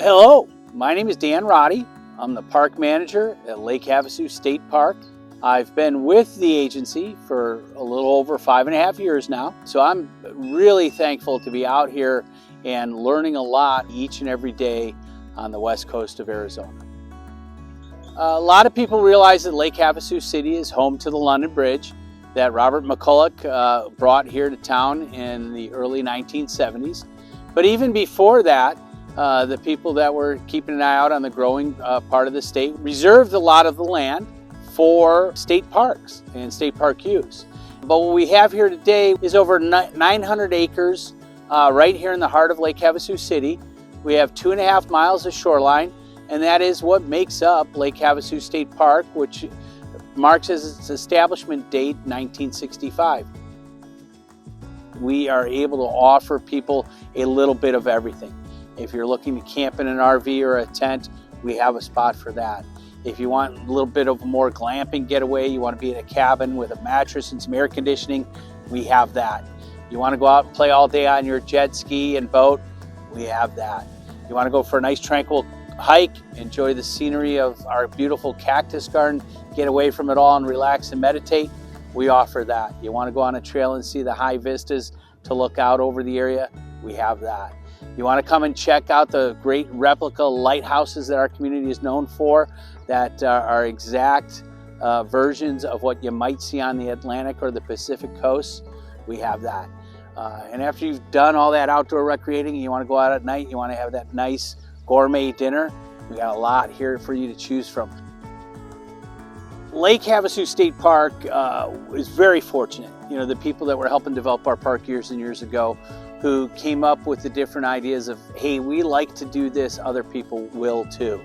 Hello, my name is Dan Roddy. I'm the park manager at Lake Havasu State Park. I've been with the agency for a little over 5.5 years now, so I'm really thankful to be out here and learning a lot each and every day on the west coast of Arizona. A lot of people realize that Lake Havasu City is home to the London Bridge that Robert McCulloch brought here to town in the early 1970s. But even before that, the people that were keeping an eye out on the growing part of the state reserved a lot of the land for state parks and state park use. But what we have here today is over 900 acres right here in the heart of Lake Havasu City. We have 2.5 miles of shoreline, and that is what makes up Lake Havasu State Park, which marks as its establishment date 1965. We are able to offer people a little bit of everything. If you're looking to camp in an RV or a tent, we have a spot for that. If you want a little bit of a more glamping getaway, you want to be in a cabin with a mattress and some air conditioning, we have that. You want to go out and play all day on your jet ski and boat, we have that. You want to go for a nice tranquil hike, enjoy the scenery of our beautiful cactus garden, get away from it all and relax and meditate, we offer that. You want to go on a trail and see the high vistas to look out over the area, we have that. You want to come and check out the great replica lighthouses that our community is known for that are exact versions of what you might see on the Atlantic or the Pacific coast, we have that. And after you've done all that outdoor recreating and you want to go out at night, you want to have that nice gourmet dinner, we got a lot here for you to choose from. Lake Havasu State Park is very fortunate. You know, the people that were helping develop our park years and years ago who came up with the different ideas of, hey, we like to do this, other people will too.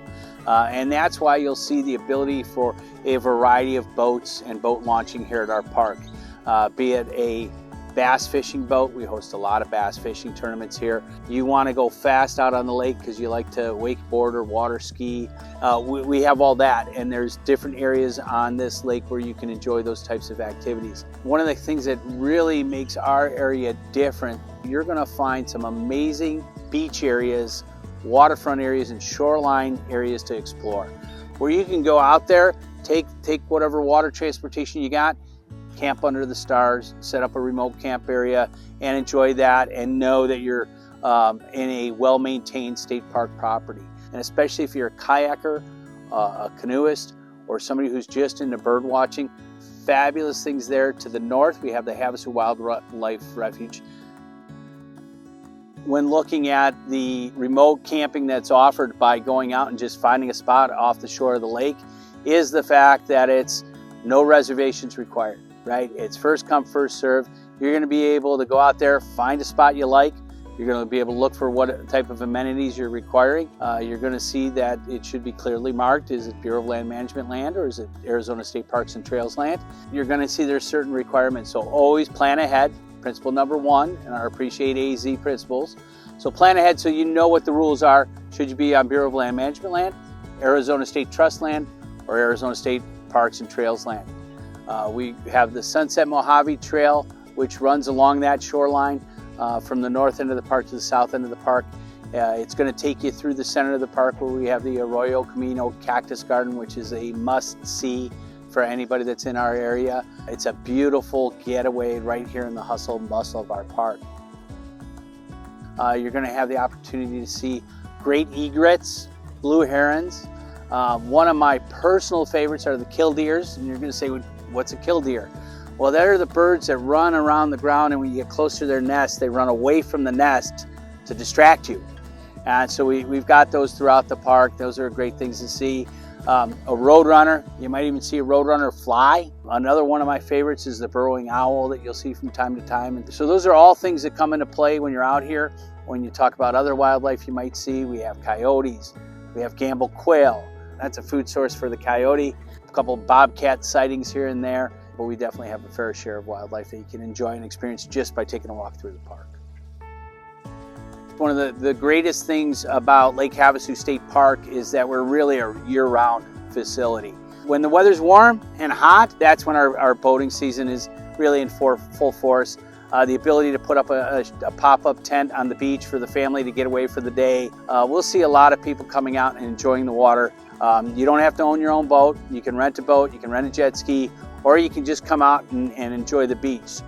And that's why you'll see the ability for a variety of boats and boat launching here at our park. Be it a bass fishing boat, we host a lot of bass fishing tournaments here. You want to go fast out on the lake because you like to wakeboard or water ski. We have all that, and there's different areas on this lake where you can enjoy those types of activities. One of the things that really makes our area different, you're going to find some amazing beach areas, waterfront areas, and shoreline areas to explore, where you can go out there, take whatever water transportation you got, camp under the stars, set up a remote camp area, and enjoy that and know that you're in a well-maintained state park property. And especially if you're a kayaker, a canoeist, or somebody who's just into bird watching, fabulous things there. To the north, we have the Havasu Wildlife Refuge. When looking at the remote camping that's offered by going out and just finding a spot off the shore of the lake, is the fact that it's no reservations required, right? It's first come, first serve. You're going to be able to go out there, find a spot you like. You're going to be able to look for what type of amenities you're requiring. You're going to see that it should be clearly marked. Is it Bureau of Land Management land or is it Arizona State Parks and Trails land? You're going to see there's certain requirements. So always plan ahead. Principle number one in our Appreciate AZ principles. So plan ahead so you know what the rules are. Should you be on Bureau of Land Management land, Arizona State Trust land, or Arizona State Parks and Trails land. We have the Sunset Mojave Trail, which runs along that shoreline from the north end of the park to the south end of the park. It's going to take you through the center of the park where we have the Arroyo Camino Cactus Garden, which is a must-see for anybody that's in our area. It's a beautiful getaway right here in the hustle and bustle of our park. You're going to have the opportunity to see great egrets, blue herons. One of my personal favorites are the killdeers, and you're going to say, what's a killdeer? Well, they're the birds that run around the ground, and when you get close to their nest, they run away from the nest to distract you. And so we've got those throughout the park. Those are great things to see. A roadrunner, you might even see a roadrunner fly. Another one of my favorites is the burrowing owl that you'll see from time to time. And so those are all things that come into play when you're out here. When you talk about other wildlife you might see, we have coyotes, we have Gamble quail. That's a food source for the coyote. A couple of bobcat sightings here and there, but we definitely have a fair share of wildlife that you can enjoy and experience just by taking a walk through the park. One of the greatest things about Lake Havasu State Park is that we're really a year-round facility. When the weather's warm and hot, that's when our boating season is really in full force. the ability to put up a pop-up tent on the beach for the family to get away for the day. We'll see a lot of people coming out and enjoying the water. You don't have to own your own boat. You can rent a boat, you can rent a jet ski, or you can just come out and enjoy the beach.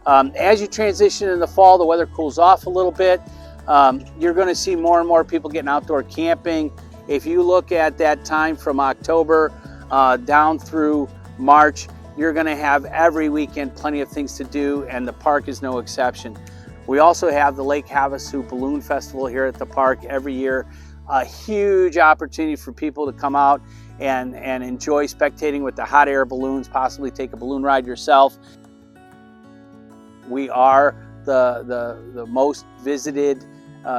As you transition in the fall, the weather cools off a little bit. You're going to see more and more people getting outdoor camping. If you look at that time from October down through March, you're going to have every weekend plenty of things to do, and the park is no exception. We also have the Lake Havasu Balloon Festival here at the park every year. A huge opportunity for people to come out and enjoy spectating with the hot air balloons, possibly take a balloon ride yourself. We are the most visited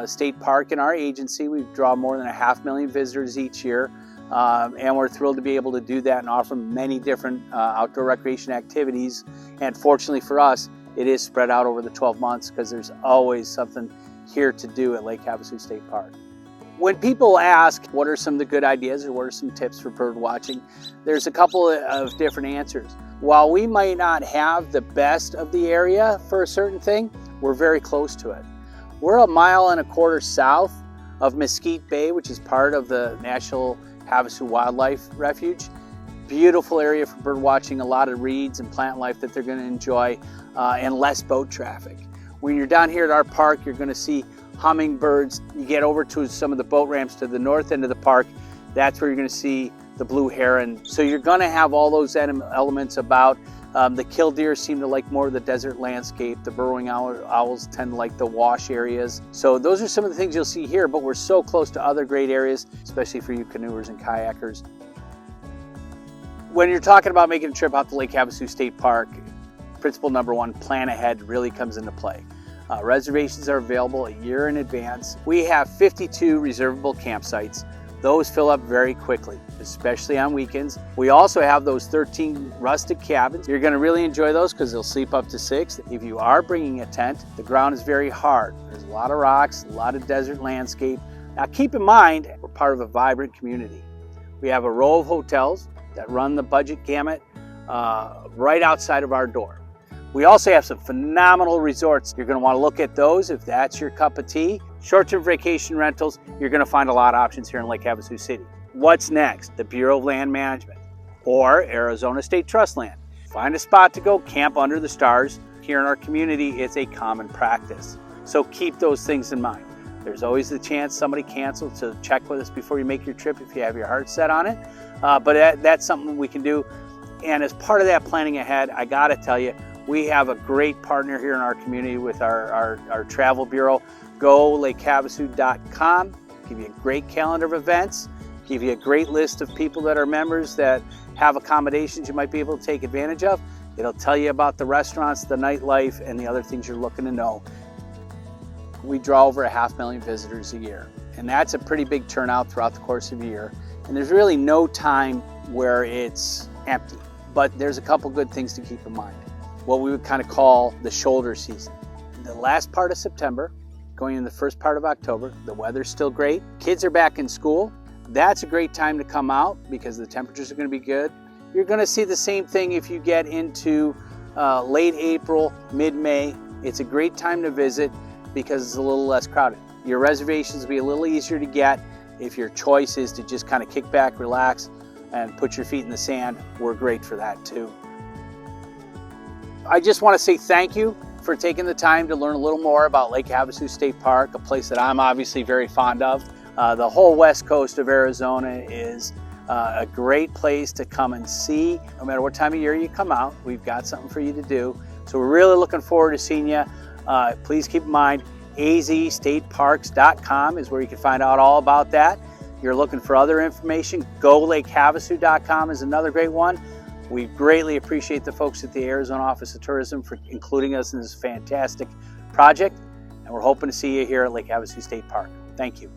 state park in our agency. We draw more than 500,000 visitors each year, and we're thrilled to be able to do that and offer many different outdoor recreation activities. And fortunately for us, it is spread out over the 12 months because there's always something here to do at Lake Havasu State Park. When people ask what are some of the good ideas or what are some tips for bird watching, there's a couple of different answers. While we might not have the best of the area for a certain thing, we're very close to it. We're 1.25 miles south of Mesquite Bay, which is part of the National Havasu Wildlife Refuge. Beautiful area for bird watching, a lot of reeds and plant life that they're going to enjoy, and less boat traffic. When you're down here at our park, you're going to see hummingbirds. You get over to some of the boat ramps to the north end of the park, that's where you're going to see the blue heron. So you're going to have all those elements about. The killdeer seem to like more of the desert landscape. The burrowing owls tend to like the wash areas. So those are some of the things you'll see here, but we're so close to other great areas, especially for you canoers and kayakers. When you're talking about making a trip out to Lake Havasu State Park, principle number one, plan ahead, really comes into play. Reservations are available a year in advance. We have 52 reservable campsites. Those fill up very quickly, especially on weekends. We also have those 13 rustic cabins. You're going to really enjoy those because they'll sleep up to 6. If you are bringing a tent, the ground is very hard. There's a lot of rocks, a lot of desert landscape. Now keep in mind, we're part of a vibrant community. We have a row of hotels that run the budget gamut right outside of our door. We also have some phenomenal resorts. You're going to want to look at those if that's your cup of tea. Short-term vacation rentals, you're going to find a lot of options here in Lake Havasu City. What's next? The Bureau of Land Management or Arizona State Trust Land. Find a spot to go camp under the stars. Here in our community, it's a common practice. So keep those things in mind. There's always the chance somebody cancels, so check with us before you make your trip if you have your heart set on it. But that's something we can do. And as part of that planning ahead, I got to tell you, we have a great partner here in our community with our travel bureau. Go lakehavasu.com, give you a great calendar of events, give you a great list of people that are members that have accommodations you might be able to take advantage of. It'll tell you about the restaurants, the nightlife, and the other things you're looking to know. We draw over 500,000 visitors a year, and that's a pretty big turnout throughout the course of a year. And there's really no time where it's empty, but there's a couple good things to keep in mind. What we would kind of call the shoulder season. The last part of September, going in the first part of October, the weather's still great. Kids are back in school. That's a great time to come out because the temperatures are going to be good. You're going to see the same thing if you get into late April, mid-May. It's a great time to visit because it's a little less crowded. Your reservations will be a little easier to get if your choice is to just kind of kick back, relax, and put your feet in the sand. We're great for that too. I just want to say thank you for taking the time to learn a little more about Lake Havasu State Park, a place that I'm obviously very fond of. The whole west coast of Arizona is a great place to come and see. No matter what time of year you come out, we've got something for you to do. So we're really looking forward to seeing you. Please keep in mind, azstateparks.com is where you can find out all about that. If you're looking for other information, golakehavasu.com is another great one. We greatly appreciate the folks at the Arizona Office of Tourism for including us in this fantastic project, and we're hoping to see you here at Lake Havasu State Park. Thank you.